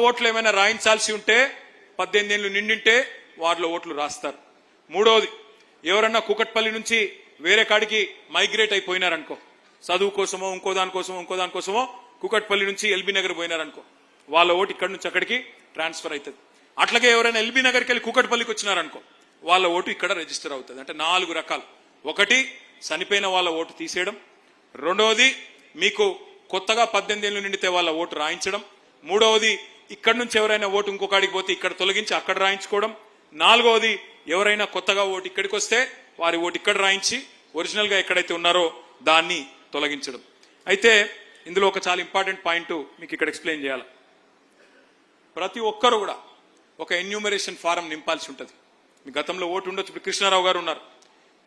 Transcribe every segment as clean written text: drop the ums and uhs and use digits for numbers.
ఓట్లు ఏమైనా రాయించాల్సి ఉంటే 18 ఏళ్ళు నిండింటే వారిలో ఓట్లు రాస్తారు. మూడోది, ఎవరన్నా కూకట్పల్లి నుంచి వేరే కాడికి మైగ్రేట్ అయిపోయినారనుకో, చదువు కోసమో ఇంకో దానికోసమో కూకట్పల్లి నుంచి ఎల్బీ నగర్ పోయినారనుకో, వాళ్ళ ఓటు ఇక్కడి నుంచి అక్కడికి ట్రాన్స్ఫర్ అవుతుంది. అట్లాగే ఎవరైనా ఎల్బీ నగర్కి వెళ్ళి కూకట్పల్లికి వచ్చినారనుకో, వాళ్ళ ఓటు ఇక్కడ రిజిస్టర్ అవుతుంది. అంటే 4 రకాలు. ఒకటి, చనిపోయిన వాళ్ళ ఓటు తీసేయడం. రెండవది, మీకు కొత్తగా 18 ఏళ్ళు నిండితే వాళ్ళ ఓటు రాయించడం. మూడవది, ఇక్కడ నుంచి ఎవరైనా ఓటు ఇంకొకడికి పోతే ఇక్కడ తొలగించి అక్కడ రాయించుకోవడం. నాలుగవది, ఎవరైనా కొత్తగా ఓటు ఇక్కడికి వస్తే వారి ఓటు ఇక్కడ రాయించి ఒరిజినల్ గా ఎక్కడైతే ఉన్నారో దాన్ని తొలగించడం. అయితే ఇందులో ఒక చాలా ఇంపార్టెంట్ పాయింట్ మీకు ఇక్కడ ఎక్స్ప్లెయిన్ చేయాలి. ప్రతి ఒక్కరు కూడా ఒక ఎన్యూమరేషన్ ఫారం నింపాల్సి ఉంటుంది. మీ గతంలో ఓటు ఉండొచ్చు. ఇప్పుడు కృష్ణారావు గారు ఉన్నారు.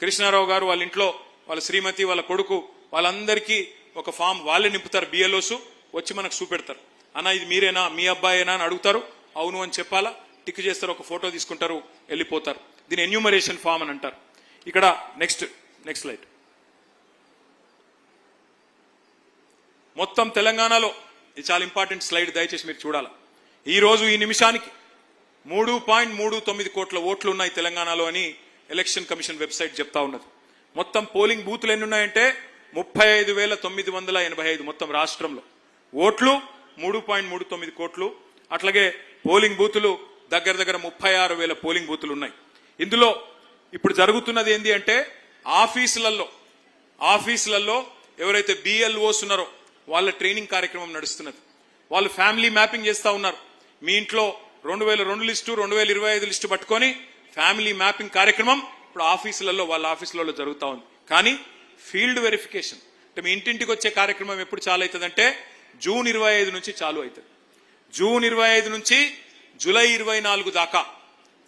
కృష్ణారావు గారు వాళ్ళ ఇంట్లో వాళ్ళ శ్రీమతి, వాళ్ళ కొడుకు, వాళ్ళందరికీ ఒక ఫామ్ వాళ్ళే నింపుతారు. బిఎల్ఓస్ వచ్చి మనకు చూపెడతారు. అన్న ఇది మీరేనా, మీ అబ్బాయేనా అని అడుగుతారు. అవును అని చెప్పాలా, టిక్ చేస్తారు, ఒక ఫోటో తీసుకుంటారు, వెళ్ళిపోతారు. దీని ఎన్యూమరేషన్ ఫామ్ అని అంటారు. ఇక్కడ నెక్స్ట్ స్లైడ్. మొత్తం తెలంగాణలో ఇది చాలా ఇంపార్టెంట్ స్లైడ్, దయచేసి మీరు చూడాలి. ఈ రోజు ఈ నిమిషానికి 3.39 కోట్ల ఓట్లు ఉన్నాయి తెలంగాణలో అని ఎలక్షన్ కమిషన్ వెబ్సైట్ చెప్తా ఉన్నది. మొత్తం పోలింగ్ బూతులు ఎన్ని ఉన్నాయంటే 35,985 మొత్తం రాష్ట్రంలో. ఓట్లు 3.39 కోట్లు. అట్లాగే పోలింగ్ బూతులు దగ్గర 36,000 పోలింగ్ బూతులు ఉన్నాయి. ఇందులో ఇప్పుడు జరుగుతున్నది ఏంటి అంటే ఆఫీసులలో ఎవరైతే బిఎల్ఓస్ ఉన్నారో వాళ్ళ ట్రైనింగ్ కార్యక్రమం నడుస్తున్నది. వాళ్ళు ఫ్యామిలీ మ్యాపింగ్ చేస్తా ఉన్నారు. మీ ఇంట్లో 2002 లిస్టు 2025 లిస్టు పట్టుకొని ఫ్యామిలీ మ్యాపింగ్ కార్యక్రమం ఇప్పుడు వాళ్ళ ఆఫీసులలో జరుగుతూ ఉంది. కానీ ఫీల్డ్ వెరిఫికేషన్ అంటే మీ ఇంటింటికి వచ్చే కార్యక్రమం ఎప్పుడు చాలు అవుతుందంటే జూన్ 25 నుంచి చాలు అవుతుంది. జూన్ 25 నుంచి జూలై 24 దాకా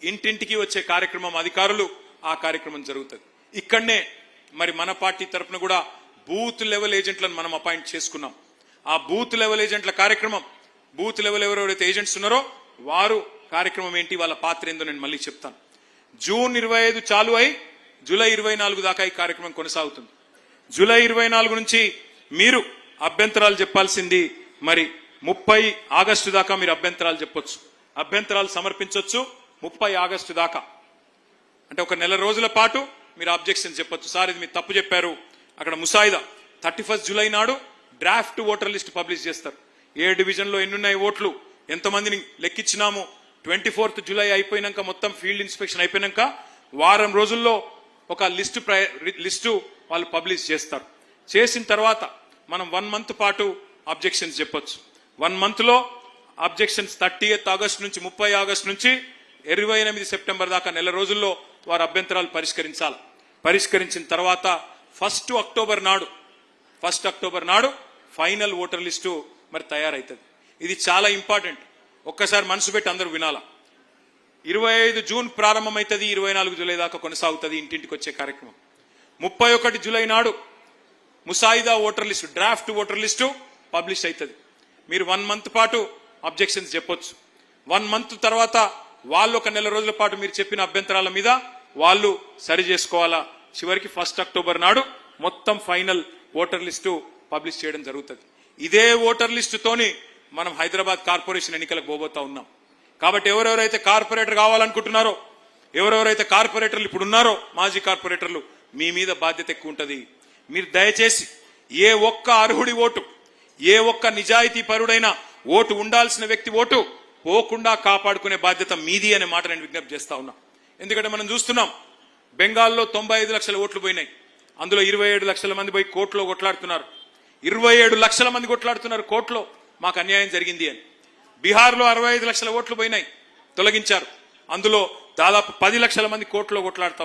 ఇంటింటికి వచ్చే కార్యక్రమం అధికారులు ఆ కార్యక్రమం జరుగుతుంది. ఇక్కడనే మరి మన పార్టీ తరఫున కూడా బూత్ లెవెల్ ఏజెంట్లను మనం అపాయింట్ చేసుకున్నాం. ఆ బూత్ లెవెల్ ఏజెంట్ల కార్యక్రమం, బూత్ లెవెల్ ఎవరెవరైతే ఏజెంట్స్ ఉన్నారో వారు కార్యక్రమం ఏంటి, వాళ్ళ పాత్ర ఏందో నేను మళ్ళీ చెప్తాను. జూన్ 25 చాలు అయి జూలై 24 దాకా ఈ కార్యక్రమం కొనసాగుతుంది. జూలై 24 నుంచి మీరు అభ్యంతరాలు చెప్పాల్సింది మరి 30 ఆగస్టు దాకా మీరు అభ్యంతరాలు చెప్పొచ్చు, అభ్యంతరాలు సమర్పించవచ్చు 30 ఆగస్టు దాకా. అంటే ఒక నెల రోజుల పాటు మీరు అబ్జెక్షన్ చెప్పొచ్చు. సార్ ఇది మీరు తప్పు చెప్పారు. అక్కడ ముసాయిదా 31 జూలై నాడు డ్రాఫ్ట్ ఓటర్ లిస్ట్ పబ్లిష్ చేస్తారు. ఏ డివిజన్లో ఎన్నున్నాయి ఓట్లు, ఎంతమందిని లెక్కించినాము. 24 జూలై అయిపోయినాక మొత్తం ఫీల్డ్ ఇన్స్పెక్షన్ అయిపోయినాక వారం రోజుల్లో ఒక లిస్టు వాళ్ళు పబ్లిష్ చేస్తారు. చేసిన తర్వాత మనం 1 మంత్ పాటు అబ్జెక్షన్స్ చెప్పొచ్చు. 1 మంత్ లో అబ్జెక్షన్స్ 30 ఆగస్టు నుంచి 30 ఆగస్టు నుంచి 28 సెప్టెంబర్ దాకా నెల రోజుల్లో వారు అభ్యంతరాలు పరిష్కరించాలి. పరిష్కరించిన తర్వాత 1 అక్టోబర్ నాడు ఫైనల్ ఓటర్ లిస్టు మరి తయారైతుంది. ఇది చాలా ఇంపార్టెంట్. ఒక్కసారి మనసు పెట్టి అందరూ వినాలా. 25 జూన్ ప్రారంభమైతుంది, 24 జూలై దాకా కొనసాగుతుంది ఇంటింటికి వచ్చే కార్యక్రమం. 31 జూలై నాడు ముసాయిదా voter list, draft voter list publish అవుతుంది. మీరు 1 మంత్ పాటు అబ్జెక్షన్స్ చెప్పొచ్చు. 1 మంత్ తర్వాత వాళ్ళు ఒక నెల రోజుల పాటు మీరు చెప్పిన అభ్యంతరాల మీద వాళ్ళు సరి చేసుకోవాలా. చివరికి 1 అక్టోబర్ నాడు మొత్తం ఫైనల్ ఓటర్ లిస్టు పబ్లిష్ చేయడం జరుగుతుంది. ఇదే ఓటర్ లిస్టుతోని మనం హైదరాబాద్ కార్పొరేషన్ ఎన్నికలకు పోబోతా ఉన్నాం. కాబట్టి ఎవరెవరైతే కార్పొరేటర్ కావాలనుకుంటున్నారో, ఎవరెవరైతే కార్పొరేటర్లు ఇప్పుడు ఉన్నారో మాజీ కార్పొరేటర్లు, మీ మీద బాధ్యత ఎక్కువ ఉంటుంది. మీరు దయచేసి ఏ ఒక్క అర్హుడి ఓటు, ఏ ఒక్క నిజాయితీ పరుడైన ఓటు, ఉండాల్సిన వ్యక్తి ఓటు పోకుండా కాపాడుకునే బాధ్యత మీది అనే మాట నేను విజ్ఞప్తి చేస్తా ఉన్నా. ఎందుకంటే మనం చూస్తున్నాం బెంగాల్లో 95 లక్షల ఓట్లు పోయినాయి. అందులో 27 లక్షల మంది పోయి కోర్టులో కొట్లాడుతున్నారు. 27 లక్షల మంది కొట్లాడుతున్నారు కోర్టులో మాకు అన్యాయం జరిగింది అని. బీహార్లో 65 లక్షల ఓట్లు పోయినాయి, తొలగించారు. అందులో దాదాపు 10 లక్షల మంది కోర్టులో కొట్లాడుతారు.